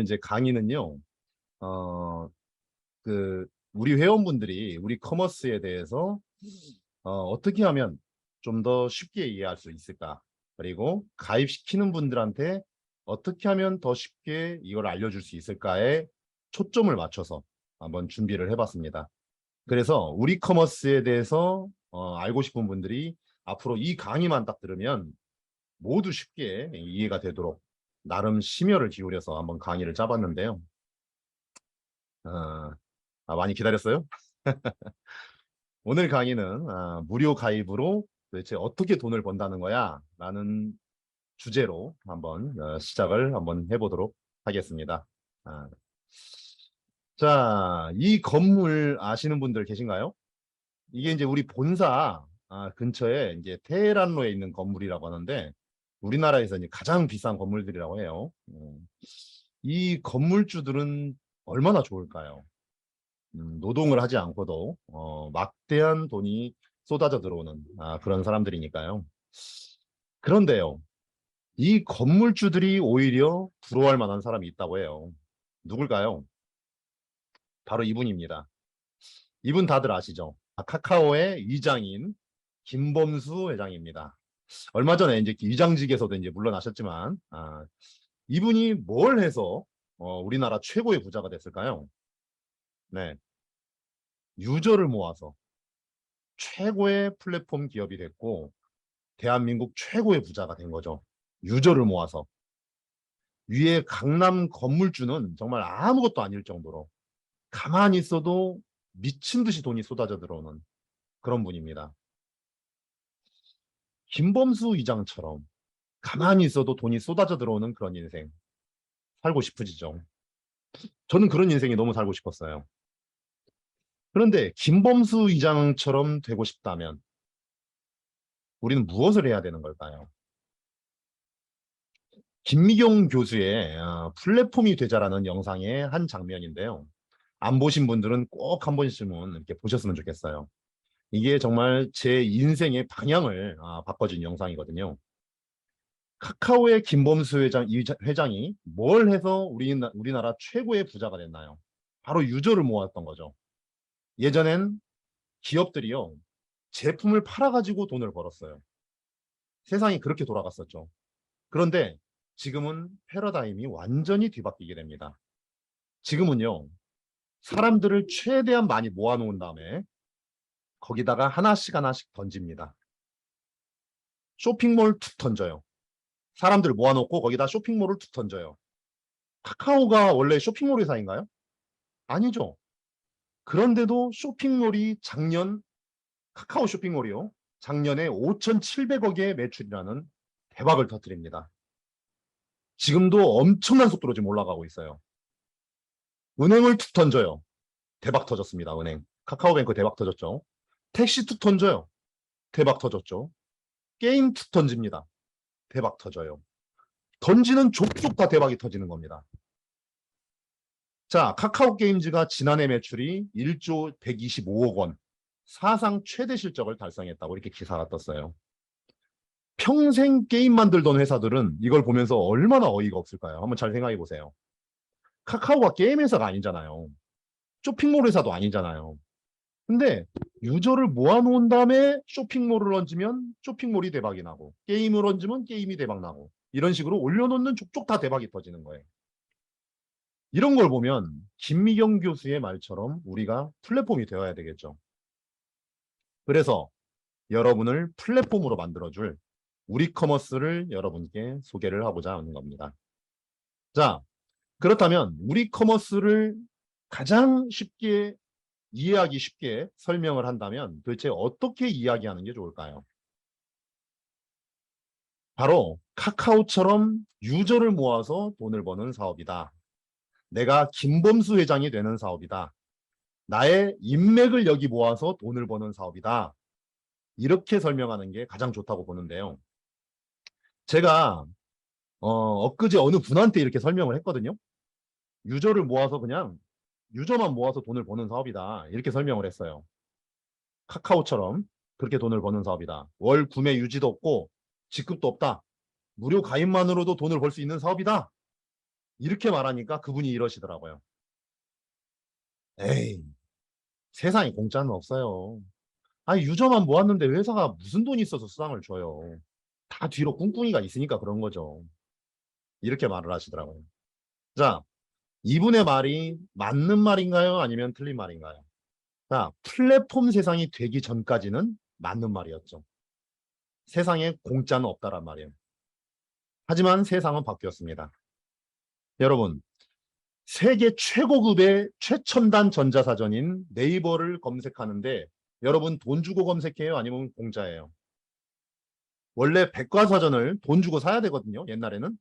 이제 강의는요, 우리 회원분들이 우리 커머스에 대해서 어떻게 하면 좀 더 쉽게 이해할 수 있을까? 그리고 가입시키는 분들한테 어떻게 하면 더 쉽게 이걸 알려줄 수 있을까에 초점을 맞춰서 한번 준비를 해봤습니다. 그래서 우리 커머스에 대해서 알고 싶은 분들이 앞으로 이 강의만 딱 들으면 모두 쉽게 이해가 되도록 나름 심혈을 기울여서 한번 강의를 짜봤는데요. 많이 기다렸어요? 오늘 강의는 무료 가입으로 도대체 어떻게 돈을 번다는 거야? 라는 주제로 한번 시작을 한번 해보도록 하겠습니다. 아, 자, 이 건물 아시는 분들 계신가요? 이게 이제 우리 본사 근처에 이제 테헤란로에 있는 건물이라고 하는데 우리나라에서 이제 가장 비싼 건물들이라고 해요. 이 건물주들은 얼마나 좋을까요? 노동을 하지 않고도 막대한 돈이 쏟아져 들어오는 그런 사람들이니까요. 그런데요, 이 건물주들이 오히려 부러워할 만한 사람이 있다고 해요. 누굴까요? 바로 이분입니다. 이분 다들 아시죠? 카카오의 이장인 김범수 회장입니다. 얼마 전에 이제 위장직에서도 이제 물러나셨지만 이분이 뭘 해서 우리나라 최고의 부자가 됐을까요? 네, 유저를 모아서 최고의 플랫폼 기업이 됐고 대한민국 최고의 부자가 된 거죠. 유저를 모아서. 위에 강남 건물주는 정말 아무것도 아닐 정도로 가만히 있어도 미친 듯이 돈이 쏟아져 들어오는 그런 분입니다. 김범수 이장처럼 가만히 있어도 돈이 쏟아져 들어오는 그런 인생 살고 싶으시죠? 저는 그런 인생이 너무 살고 싶었어요. 그런데 김범수 이장처럼 되고 싶다면 우리는 무엇을 해야 되는 걸까요? 김미경 교수의 플랫폼이 되자라는 영상의 한 장면인데요. 안 보신 분들은 꼭 한 번쯤은 이렇게 보셨으면 좋겠어요. 이게 정말 제 인생의 방향을 바꿔준 영상이거든요. 카카오의 김범수 회장이 뭘 해서 우리나라 최고의 부자가 됐나요? 바로 유저를 모았던 거죠. 예전엔 기업들이요, 제품을 팔아가지고 돈을 벌었어요. 세상이 그렇게 돌아갔었죠. 그런데 지금은 패러다임이 완전히 뒤바뀌게 됩니다. 지금은요, 사람들을 최대한 많이 모아놓은 다음에 거기다가 하나씩 하나씩 던집니다. 쇼핑몰 툭 던져요. 사람들 모아놓고 거기다 쇼핑몰을 툭 던져요. 카카오가 원래 쇼핑몰 회사인가요? 아니죠. 그런데도 쇼핑몰이 카카오 쇼핑몰이요. 작년에 5,700억의 매출이라는 대박을 터뜨립니다. 지금도 엄청난 속도로 지금 올라가고 있어요. 은행을 툭 던져요. 대박 터졌습니다. 은행. 카카오뱅크 대박 터졌죠. 택시 툭 던져요. 대박 터졌죠. 게임 툭 던집니다. 대박 터져요. 던지는 족족 다 대박이 터지는 겁니다. 자, 카카오 게임즈가 지난해 매출이 1조 125억 원, 사상 최대 실적을 달성했다고 이렇게 기사가 떴어요. 평생 게임 만들던 회사들은 이걸 보면서 얼마나 어이가 없을까요? 한번 잘 생각해 보세요. 카카오가 게임 회사가 아니잖아요. 쇼핑몰 회사도 아니잖아요. 근데 유저를 모아놓은 다음에 쇼핑몰을 얹으면 쇼핑몰이 대박이 나고 게임을 얹으면 게임이 대박 나고 이런 식으로 올려놓는 족족 다 대박이 터지는 거예요. 이런 걸 보면 김미경 교수의 말처럼 우리가 플랫폼이 되어야 되겠죠. 그래서 여러분을 플랫폼으로 만들어줄 우리 커머스를 여러분께 소개를 하고자 하는 겁니다. 자, 그렇다면 우리 커머스를 가장 쉽게 이해하기 쉽게 설명을 한다면 도대체 어떻게 이야기하는 게 좋을까요? 바로 카카오처럼 유저를 모아서 돈을 버는 사업이다. 내가 김범수 회장이 되는 사업이다. 나의 인맥을 여기 모아서 돈을 버는 사업이다. 이렇게 설명하는 게 가장 좋다고 보는데요. 제가 엊그제 어느 분한테 이렇게 설명을 했거든요. 유저를 모아서 그냥 유저만 모아서 돈을 버는 사업이다. 이렇게 설명을 했어요. 카카오처럼 그렇게 돈을 버는 사업이다. 월 구매 유지도 없고 직급도 없다. 무료 가입만으로도 돈을 벌 수 있는 사업이다. 이렇게 말하니까 그분이 이러시더라고요. 에이, 세상에 공짜는 없어요. 아니, 유저만 모았는데 회사가 무슨 돈이 있어서 수당을 줘요. 다 뒤로 꿍꿍이가 있으니까 그런 거죠. 이렇게 말을 하시더라고요. 자, 이분의 말이 맞는 말인가요? 아니면 틀린 말인가요? 자, 플랫폼 세상이 되기 전까지는 맞는 말이었죠. 세상에 공짜는 없다란 말이에요. 하지만 세상은 바뀌었습니다. 여러분, 세계 최고급의 최첨단 전자사전인 네이버를 검색하는데 여러분 돈 주고 검색해요? 아니면 공짜예요? 원래 백과사전을 돈 주고 사야 되거든요. 옛날에는.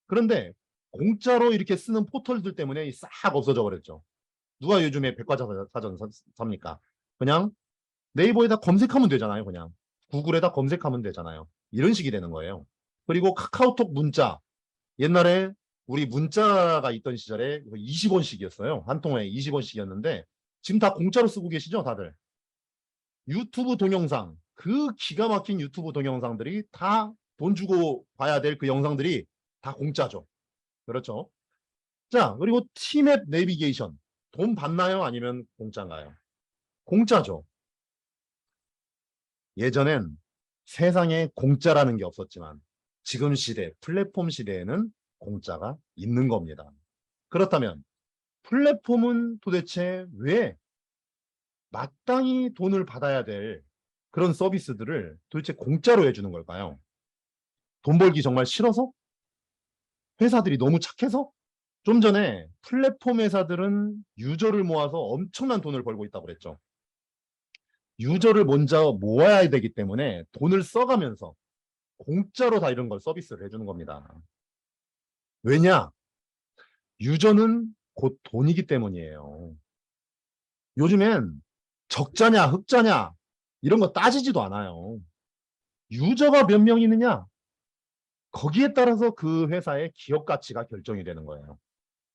그런데 공짜로 이렇게 쓰는 포털들 때문에 싹 없어져 버렸죠. 누가 요즘에 백과사전 삽니까? 그냥 네이버에다 검색하면 되잖아요. 그냥 구글에다 검색하면 되잖아요. 이런 식이 되는 거예요. 그리고 카카오톡 문자, 옛날에 우리 문자가 있던 시절에 20원씩이었어요. 한 통에 20원씩이었는데 지금 다 공짜로 쓰고 계시죠, 다들? 유튜브 동영상, 그 기가 막힌 유튜브 동영상들이 다 돈 주고 봐야 될 그 영상들이 다 공짜죠. 그렇죠? 자, 그리고 티맵 내비게이션. 돈 받나요? 아니면 공짜인가요? 공짜죠. 예전엔 세상에 공짜라는 게 없었지만 지금 시대, 플랫폼 시대에는 공짜가 있는 겁니다. 그렇다면 플랫폼은 도대체 왜 마땅히 돈을 받아야 될 그런 서비스들을 도대체 공짜로 해주는 걸까요? 돈 벌기 정말 싫어서? 회사들이 너무 착해서? 좀 전에 플랫폼 회사들은 유저를 모아서 엄청난 돈을 벌고 있다고 그랬죠. 유저를 먼저 모아야 되기 때문에 돈을 써가면서 공짜로 다 이런 걸 서비스를 해주는 겁니다. 왜냐? 유저는 곧 돈이기 때문이에요. 요즘엔 적자냐 흑자냐 이런 거 따지지도 않아요. 유저가 몇 명 있느냐? 거기에 따라서 그 회사의 기업 가치가 결정이 되는 거예요.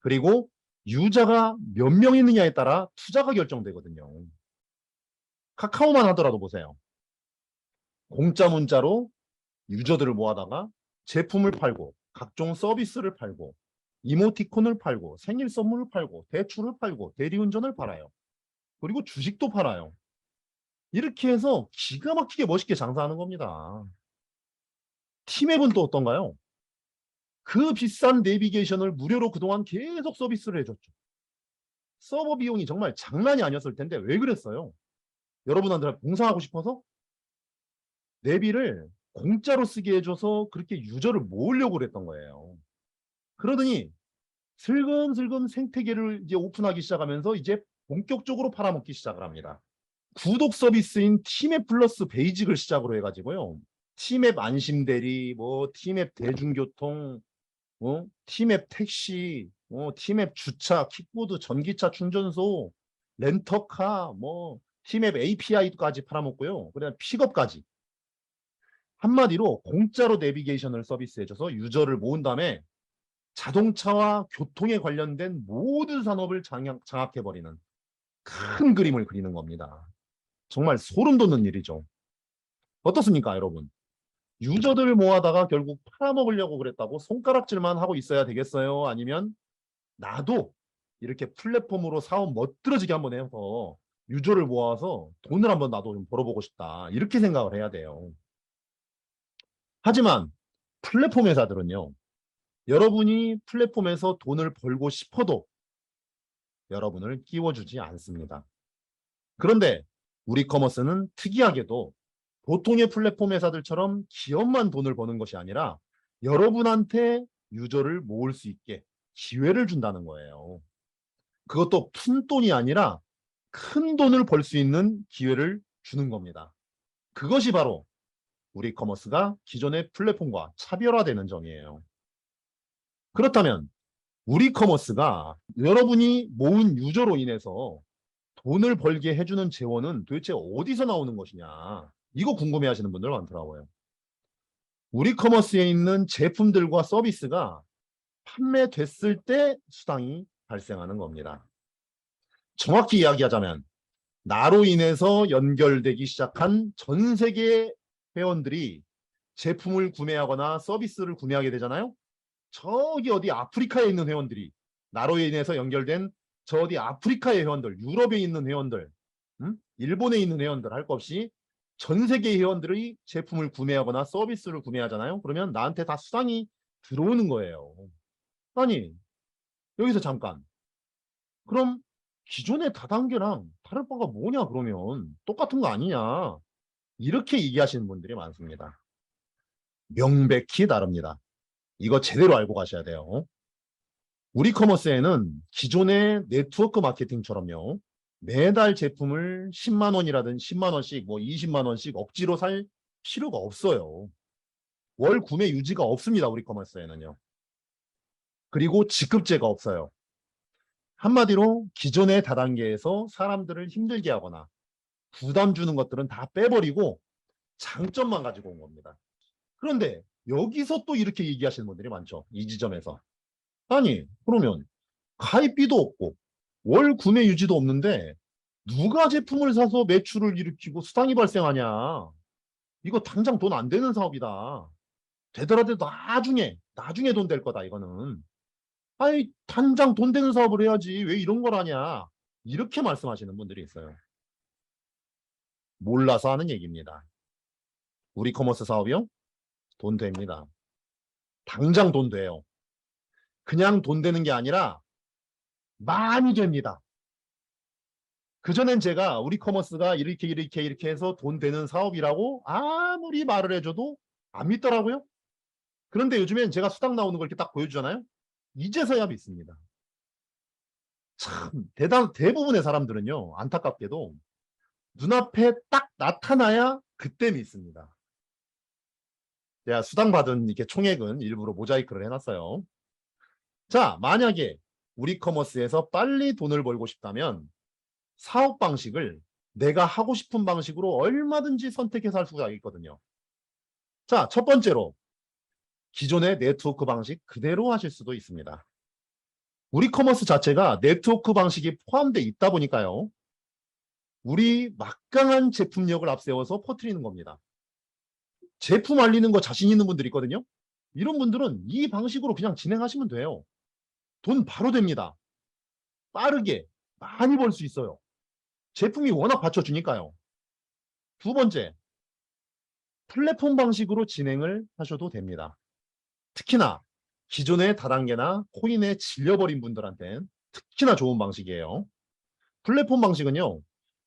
그리고 유저가 몇 명 있느냐에 따라 투자가 결정되거든요. 카카오만 하더라도 보세요. 공짜 문자로 유저들을 모아다가 제품을 팔고 각종 서비스를 팔고 이모티콘을 팔고 생일 선물을 팔고 대출을 팔고 대리운전을 팔아요. 그리고 주식도 팔아요. 이렇게 해서 기가 막히게 멋있게 장사하는 겁니다. 티맵은 또 어떤가요? 그 비싼 내비게이션을 무료로 그동안 계속 서비스를 해줬죠. 서버 비용이 정말 장난이 아니었을 텐데 왜 그랬어요? 여러분한테 봉사하고 싶어서 내비를 공짜로 쓰게 해줘서 그렇게 유저를 모으려고 그랬던 거예요. 그러더니 슬금슬금 생태계를 이제 오픈하기 시작하면서 이제 본격적으로 팔아먹기 시작을 합니다. 구독 서비스인 티맵 플러스 베이직을 시작으로 해가지고요. 티맵 안심대리, 뭐 티맵 대중교통, 티맵 택시, 티맵 주차, 킥보드, 전기차 충전소, 렌터카, 뭐 티맵 API까지 팔아먹고요. 그다음 픽업까지. 한마디로 공짜로 내비게이션을 서비스해줘서 유저를 모은 다음에 자동차와 교통에 관련된 모든 산업을 장악해버리는 큰 그림을 그리는 겁니다. 정말 소름 돋는 일이죠. 어떻습니까, 여러분? 유저들 모아다가 결국 팔아먹으려고 그랬다고 손가락질만 하고 있어야 되겠어요? 아니면 나도 이렇게 플랫폼으로 사업 멋들어지게 한번 해서 유저를 모아서 돈을 한번 나도 좀 벌어보고 싶다. 이렇게 생각을 해야 돼요. 하지만 플랫폼 회사들은요. 여러분이 플랫폼에서 돈을 벌고 싶어도 여러분을 끼워주지 않습니다. 그런데 우리 커머스는 특이하게도 보통의 플랫폼 회사들처럼 기업만 돈을 버는 것이 아니라 여러분한테 유저를 모을 수 있게 기회를 준다는 거예요. 그것도 푼돈이 아니라 큰 돈을 벌 수 있는 기회를 주는 겁니다. 그것이 바로 우리 커머스가 기존의 플랫폼과 차별화되는 점이에요. 그렇다면 우리 커머스가 여러분이 모은 유저로 인해서 돈을 벌게 해주는 재원은 도대체 어디서 나오는 것이냐, 이거 궁금해하시는 분들 많더라고요. 우리 커머스에 있는 제품들과 서비스가 판매됐을 때 수당이 발생하는 겁니다. 정확히 이야기하자면 나로 인해서 연결되기 시작한 전 세계 회원들이 제품을 구매하거나 서비스를 구매하게 되잖아요. 저기 어디 아프리카에 있는 회원들이 나로 인해서 연결된 저 어디 아프리카의 회원들, 유럽에 있는 회원들, 일본에 있는 회원들 할 것 없이 전 세계 회원들이 제품을 구매하거나 서비스를 구매하잖아요. 그러면 나한테 다 수당이 들어오는 거예요. 아니, 여기서 잠깐. 그럼 기존의 다단계랑 다를 바가 뭐냐 그러면 똑같은 거 아니냐. 이렇게 얘기하시는 분들이 많습니다. 명백히 다릅니다. 이거 제대로 알고 가셔야 돼요. 우리 커머스에는 기존의 네트워크 마케팅처럼요. 매달 제품을 10만 원이라든 10만 원씩 뭐 20만 원씩 억지로 살 필요가 없어요. 월 구매 유지가 없습니다. 우리 커머스에는요. 그리고 직급제가 없어요. 한마디로 기존의 다단계에서 사람들을 힘들게 하거나 부담 주는 것들은 다 빼버리고 장점만 가지고 온 겁니다. 그런데 여기서 또 이렇게 얘기하시는 분들이 많죠. 이 지점에서. 아니, 그러면 가입비도 없고 월 구매 유지도 없는데 누가 제품을 사서 매출을 일으키고 수당이 발생하냐. 이거 당장 돈 안 되는 사업이다. 되더라도 나중에 돈 될 거다, 이거는. 아니, 당장 돈 되는 사업을 해야지. 왜 이런 걸 하냐. 이렇게 말씀하시는 분들이 있어요. 몰라서 하는 얘기입니다. 우리 커머스 사업이요? 돈 됩니다. 당장 돈 돼요. 그냥 돈 되는 게 아니라 많이 됩니다. 그전엔 제가 우리 커머스가 이렇게 해서 돈 되는 사업이라고 아무리 말을 해줘도 안 믿더라고요. 그런데 요즘엔 제가 수당 나오는 걸 이렇게 딱 보여주잖아요. 이제서야 믿습니다. 참 대부분의 사람들은요. 안타깝게도 눈앞에 딱 나타나야 그때 믿습니다. 제가 수당 받은 이렇게 총액은 일부러 모자이크를 해놨어요. 자, 만약에 우리 커머스에서 빨리 돈을 벌고 싶다면 사업 방식을 내가 하고 싶은 방식으로 얼마든지 선택해서 할 수가 있거든요. 자, 첫 번째로 기존의 네트워크 방식 그대로 하실 수도 있습니다. 우리 커머스 자체가 네트워크 방식이 포함되어 있다 보니까요. 우리 막강한 제품력을 앞세워서 퍼뜨리는 겁니다. 제품 알리는 거 자신 있는 분들이 있거든요. 이런 분들은 이 방식으로 그냥 진행하시면 돼요. 돈 바로 됩니다. 빠르게 많이 벌 수 있어요. 제품이 워낙 받쳐주니까요. 두 번째, 플랫폼 방식으로 진행을 하셔도 됩니다. 특히나 기존의 다단계나 코인에 질려버린 분들한테는 특히나 좋은 방식이에요. 플랫폼 방식은요.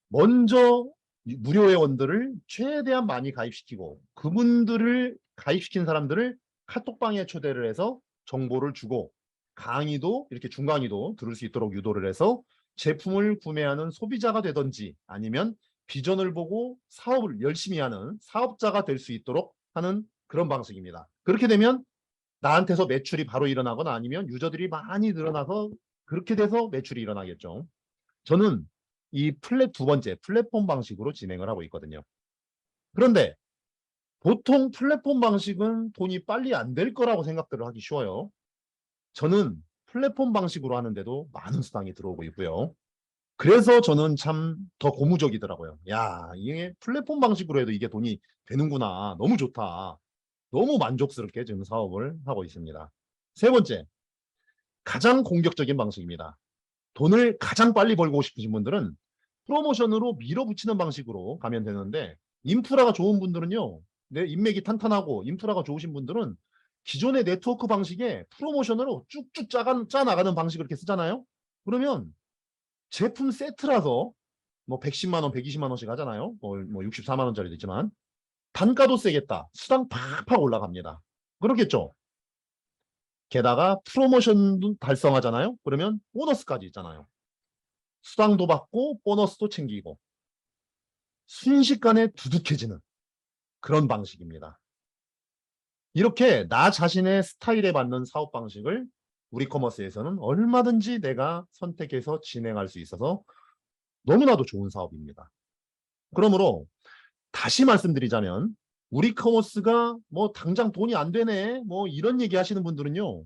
먼저 무료 회원들을 최대한 많이 가입시키고 그분들을 가입시킨 사람들을 카톡방에 초대를 해서 정보를 주고 강의도 이렇게 중강의도 들을 수 있도록 유도를 해서 제품을 구매하는 소비자가 되든지 아니면 비전을 보고 사업을 열심히 하는 사업자가 될 수 있도록 하는 그런 방식입니다. 그렇게 되면 나한테서 매출이 바로 일어나거나 아니면 유저들이 많이 늘어나서 그렇게 돼서 매출이 일어나겠죠. 저는 이 두 번째 플랫폼 방식으로 진행을 하고 있거든요. 그런데 보통 플랫폼 방식은 돈이 빨리 안 될 거라고 생각들을 하기 쉬워요. 저는 플랫폼 방식으로 하는데도 많은 수당이 들어오고 있고요. 그래서 저는 참 더 고무적이더라고요. 야, 이게 플랫폼 방식으로 해도 이게 돈이 되는구나. 너무 좋다. 너무 만족스럽게 지금 사업을 하고 있습니다. 세 번째, 가장 공격적인 방식입니다. 돈을 가장 빨리 벌고 싶으신 분들은 프로모션으로 밀어붙이는 방식으로 가면 되는데 인프라가 좋은 분들은요. 내 인맥이 탄탄하고 인프라가 좋으신 분들은 기존의 네트워크 방식에 프로모션으로 쭉쭉 짜나가는 방식을 이렇게 쓰잖아요. 그러면 제품 세트라서 뭐 110만 원, 120만 원씩 하잖아요. 뭐 64만 원짜리도 있지만 단가도 세겠다. 수당 팍팍 올라갑니다. 그렇겠죠? 게다가 프로모션도 달성하잖아요. 그러면 보너스까지 있잖아요. 수당도 받고 보너스도 챙기고 순식간에 두둑해지는 그런 방식입니다. 이렇게 나 자신의 스타일에 맞는 사업 방식을 우리 커머스에서는 얼마든지 내가 선택해서 진행할 수 있어서 너무나도 좋은 사업입니다. 그러므로 다시 말씀드리자면 우리 커머스가 뭐 당장 돈이 안 되네 뭐 이런 얘기 하시는 분들은요.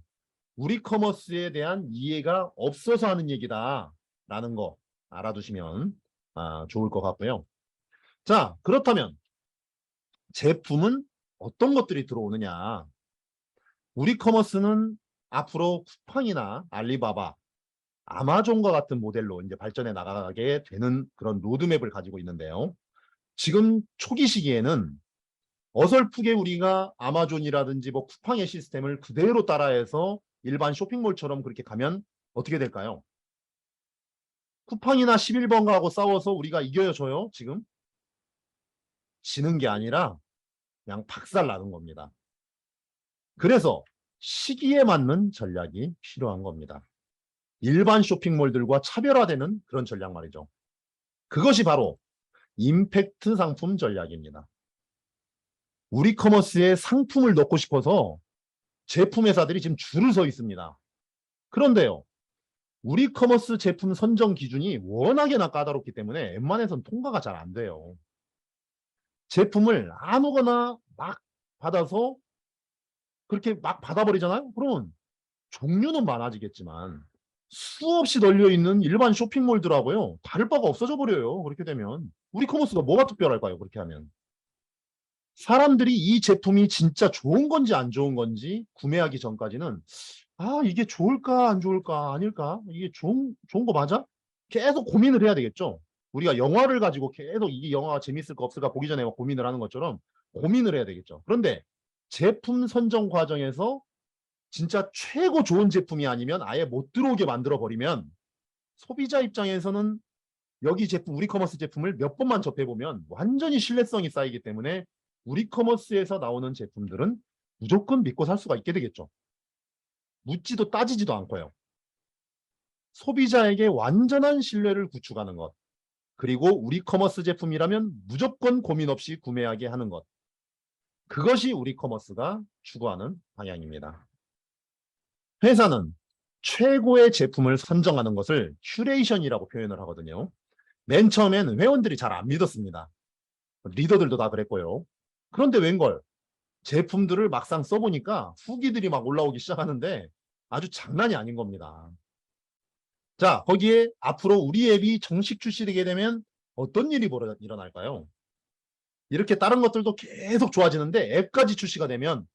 우리 커머스에 대한 이해가 없어서 하는 얘기다 라는 거 알아두시면 좋을 것 같고요. 자, 그렇다면 제품은 어떤 것들이 들어오느냐. 우리 커머스는 앞으로 쿠팡이나 알리바바, 아마존과 같은 모델로 이제 발전해 나가게 되는 그런 로드맵을 가지고 있는데요. 지금 초기 시기에는 어설프게 우리가 아마존이라든지 뭐 쿠팡의 시스템을 그대로 따라해서 일반 쇼핑몰처럼 그렇게 가면 어떻게 될까요? 쿠팡이나 11번가하고 싸워서 우리가 이겨요, 져요? 지금? 지는 게 아니라 그냥 박살 나는 겁니다. 그래서 시기에 맞는 전략이 필요한 겁니다. 일반 쇼핑몰들과 차별화되는 그런 전략 말이죠. 그것이 바로 임팩트 상품 전략입니다. 우리 커머스에 상품을 넣고 싶어서 제품 회사들이 지금 줄을 서 있습니다. 그런데요, 우리 커머스 제품 선정 기준이 워낙에나 까다롭기 때문에 웬만해서는 통과가 잘 안 돼요. 제품을 아무거나 막 받아서 그렇게 막 받아버리잖아요? 그러면 종류는 많아지겠지만 수없이 널려있는 일반 쇼핑몰들하고요, 다를 바가 없어져 버려요. 그렇게 되면 우리 커머스가 뭐가 특별할까요? 그렇게 하면 사람들이 이 제품이 진짜 좋은 건지 안 좋은 건지 구매하기 전까지는 이게 좋을까 안 좋을까 아닐까 이게 좋은 거 맞아? 계속 고민을 해야 되겠죠. 우리가 영화를 가지고 계속 이게 영화가 재밌을까 없을까 보기 전에 막 고민을 하는 것처럼 고민을 해야 되겠죠. 그런데 제품 선정 과정에서 진짜 최고 좋은 제품이 아니면 아예 못 들어오게 만들어 버리면 소비자 입장에서는 여기 제품, 우리 커머스 제품을 몇 번만 접해보면 완전히 신뢰성이 쌓이기 때문에 우리 커머스에서 나오는 제품들은 무조건 믿고 살 수가 있게 되겠죠. 묻지도 따지지도 않고요. 소비자에게 완전한 신뢰를 구축하는 것. 그리고 우리 커머스 제품이라면 무조건 고민 없이 구매하게 하는 것. 그것이 우리 커머스가 추구하는 방향입니다. 회사는 최고의 제품을 선정하는 것을 큐레이션이라고 표현을 하거든요. 맨 처음에는 회원들이 잘 안 믿었습니다. 리더들도 다 그랬고요. 그런데 웬걸 제품들을 막상 써보니까 후기들이 막 올라오기 시작하는데 아주 장난이 아닌 겁니다. 자, 거기에 앞으로 우리 앱이 정식 출시되게 되면 어떤 일이 일어날까요? 이렇게 다른 것들도 계속 좋아지는데 앱까지 출시가 되면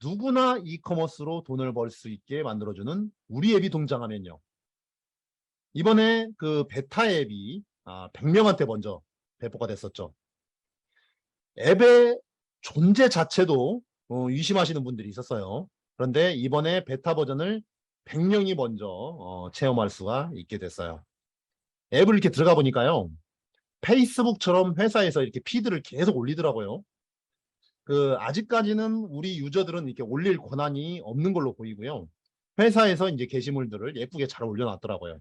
누구나 이커머스로 돈을 벌 수 있게 만들어주는 우리 앱이 등장하면요. 이번에 그 베타 앱이 100명한테 먼저 배포가 됐었죠. 앱의 존재 자체도 의심하시는 분들이 있었어요. 그런데 이번에 베타 버전을 100명이 먼저 체험할 수가 있게 됐어요. 앱을 이렇게 들어가 보니까요, 페이스북처럼 회사에서 이렇게 피드를 계속 올리더라고요. 아직까지는 우리 유저들은 이렇게 올릴 권한이 없는 걸로 보이고요. 회사에서 이제 게시물들을 예쁘게 잘 올려놨더라고요.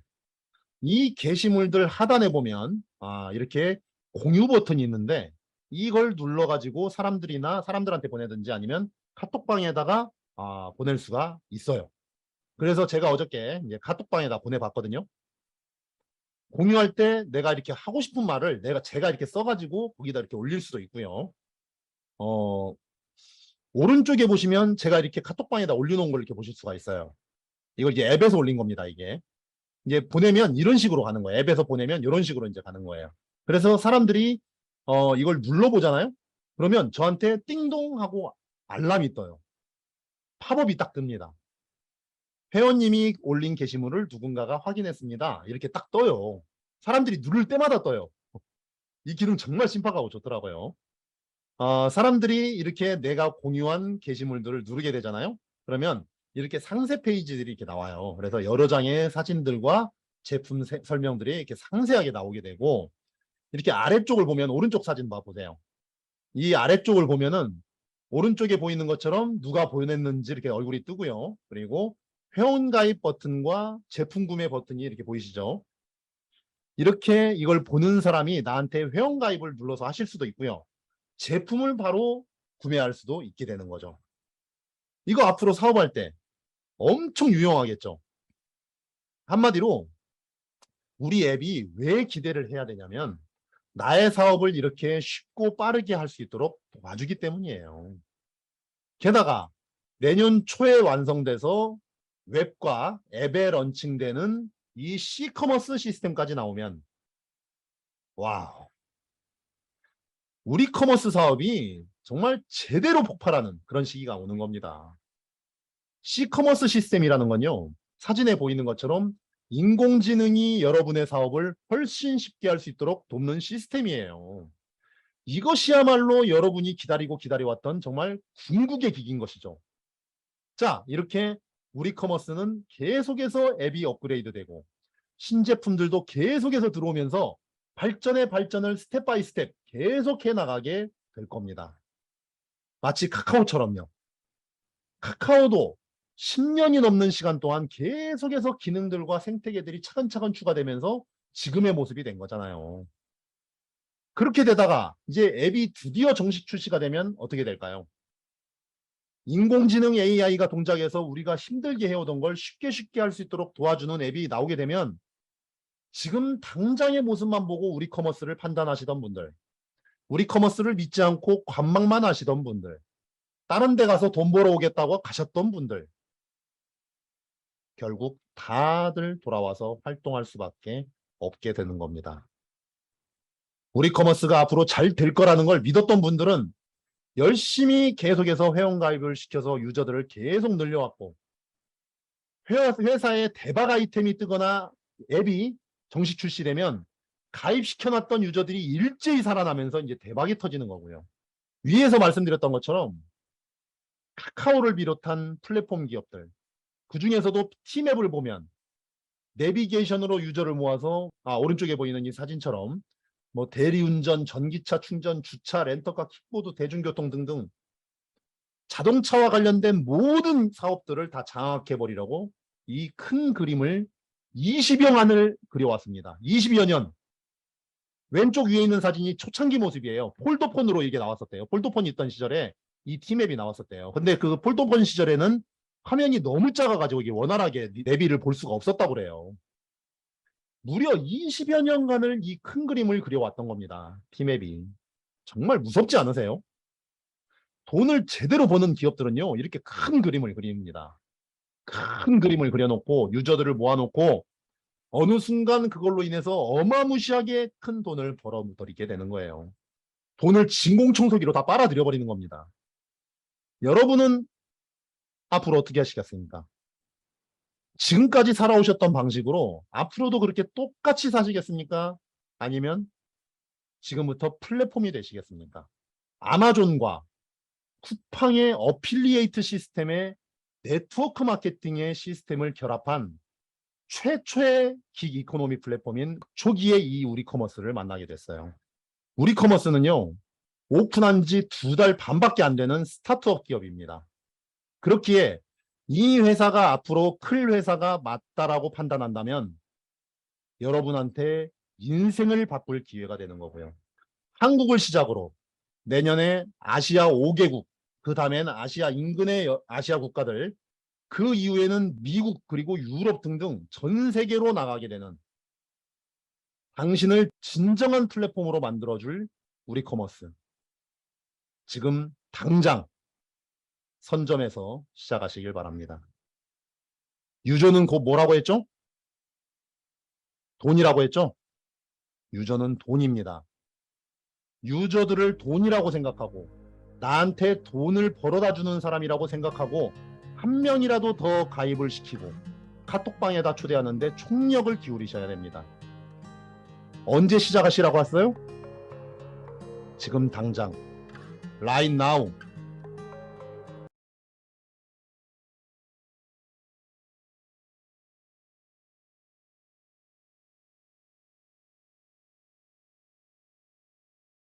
이 게시물들 하단에 보면 이렇게 공유 버튼이 있는데 이걸 눌러가지고 사람들한테 보내든지 아니면 카톡방에다가 보낼 수가 있어요. 그래서 제가 어저께 이제 카톡방에다 보내봤거든요. 공유할 때 내가 이렇게 하고 싶은 말을 제가 이렇게 써가지고 거기다 이렇게 올릴 수도 있고요. 오른쪽에 보시면 제가 이렇게 카톡방에다 올려놓은 걸 이렇게 보실 수가 있어요. 이걸 이제 앱에서 올린 겁니다, 이게. 이제 보내면 이런 식으로 가는 거예요. 앱에서 보내면 이런 식으로 이제 가는 거예요. 그래서 사람들이 이걸 눌러보잖아요. 그러면 저한테 띵동 하고 알람이 떠요. 팝업이 딱 뜹니다. 회원님이 올린 게시물을 누군가가 확인했습니다. 이렇게 딱 떠요. 사람들이 누를 때마다 떠요. 이 기능 정말 신박하고 좋더라고요. 사람들이 이렇게 내가 공유한 게시물들을 누르게 되잖아요. 그러면 이렇게 상세 페이지들이 이렇게 나와요. 그래서 여러 장의 사진들과 제품 설명들이 이렇게 상세하게 나오게 되고, 이렇게 아래쪽을 보면 오른쪽 사진 보세요. 이 아래쪽을 보면은 오른쪽에 보이는 것처럼 누가 보냈는지 이렇게 얼굴이 뜨고요. 그리고 회원가입 버튼과 제품 구매 버튼이 이렇게 보이시죠? 이렇게 이걸 보는 사람이 나한테 회원가입을 눌러서 하실 수도 있고요. 제품을 바로 구매할 수도 있게 되는 거죠. 이거 앞으로 사업할 때 엄청 유용하겠죠. 한마디로 우리 앱이 왜 기대를 해야 되냐면 나의 사업을 이렇게 쉽고 빠르게 할 수 있도록 도와주기 때문이에요. 게다가 내년 초에 완성돼서 웹과 앱에 런칭되는 이 C커머스 시스템까지 나오면 와우, 우리 커머스 사업이 정말 제대로 폭발하는 그런 시기가 오는 겁니다. C커머스 시스템이라는 건요. 사진에 보이는 것처럼 인공지능이 여러분의 사업을 훨씬 쉽게 할 수 있도록 돕는 시스템이에요. 이것이야말로 여러분이 기다려왔던 정말 궁극의 기기인 것이죠. 자, 이렇게 우리 커머스는 계속해서 앱이 업그레이드되고 신제품들도 계속해서 들어오면서 발전을 스텝 바이 스텝 계속해 나가게 될 겁니다. 마치 카카오처럼요. 카카오도 10년이 넘는 시간 동안 계속해서 기능들과 생태계들이 차근차근 추가되면서 지금의 모습이 된 거잖아요. 그렇게 되다가 이제 앱이 드디어 정식 출시가 되면 어떻게 될까요? 인공지능 AI가 동작해서 우리가 힘들게 해오던 걸 쉽게 할 수 있도록 도와주는 앱이 나오게 되면 지금 당장의 모습만 보고 우리 커머스를 판단하시던 분들, 우리 커머스를 믿지 않고 관망만 하시던 분들, 다른 데 가서 돈 벌어 오겠다고 가셨던 분들, 결국 다들 돌아와서 활동할 수밖에 없게 되는 겁니다. 우리 커머스가 앞으로 잘 될 거라는 걸 믿었던 분들은 열심히 계속해서 회원가입을 시켜서 유저들을 계속 늘려왔고, 회사에 대박 아이템이 뜨거나 앱이 정식 출시되면 가입시켜놨던 유저들이 일제히 살아나면서 이제 대박이 터지는 거고요. 위에서 말씀드렸던 것처럼 카카오를 비롯한 플랫폼 기업들, 그 중에서도 T맵을 보면 내비게이션으로 유저를 모아서 오른쪽에 보이는 이 사진처럼 뭐 대리운전, 전기차 충전, 주차, 렌터카, 킥보드, 대중교통 등등 자동차와 관련된 모든 사업들을 다 장악해버리려고 이 큰 그림을 20여 안을 그려왔습니다. 20여 년. 왼쪽 위에 있는 사진이 초창기 모습이에요. 폴더폰으로 이게 나왔었대요. 폴더폰이 있던 시절에 이 T맵이 나왔었대요. 근데 그 폴더폰 시절에는 화면이 너무 작아가지고 이게 원활하게 내비를 볼 수가 없었다고 그래요. 무려 20여 년간을 이 큰 그림을 그려왔던 겁니다. T맵이. 정말 무섭지 않으세요? 돈을 제대로 버는 기업들은요, 이렇게 큰 그림을 그립니다. 큰 그림을 그려놓고 유저들을 모아놓고 어느 순간 그걸로 인해서 어마무시하게 큰 돈을 벌어들이게 되는 거예요. 돈을 진공청소기로 다 빨아들여 버리는 겁니다. 여러분은 앞으로 어떻게 하시겠습니까? 지금까지 살아오셨던 방식으로 앞으로도 그렇게 똑같이 사시겠습니까? 아니면 지금부터 플랫폼이 되시겠습니까? 아마존과 쿠팡의 어필리에이트 시스템의 네트워크 마케팅의 시스템을 결합한 최초의 긱 이코노미 플랫폼인 초기에 이 우리 커머스를 만나게 됐어요. 우리 커머스는요, 오픈한 지 2달 반밖에 안 되는 스타트업 기업입니다. 그렇기에 이 회사가 앞으로 클 회사가 맞다라고 판단한다면 여러분한테 인생을 바꿀 기회가 되는 거고요. 한국을 시작으로 내년에 아시아 5개국, 그 다음엔 아시아 인근의 아시아 국가들, 그 이후에는 미국 그리고 유럽 등등 전 세계로 나가게 되는 당신을 진정한 플랫폼으로 만들어줄 우리 커머스. 지금 당장 선점해서 시작하시길 바랍니다. 유저는 곧 뭐라고 했죠? 돈이라고 했죠? 유저는 돈입니다. 유저들을 돈이라고 생각하고 나한테 돈을 벌어다 주는 사람이라고 생각하고 한 명이라도 더 가입을 시키고 카톡방에다 초대하는데 총력을 기울이셔야 됩니다. 언제 시작하시라고 했어요? 지금 당장, right now.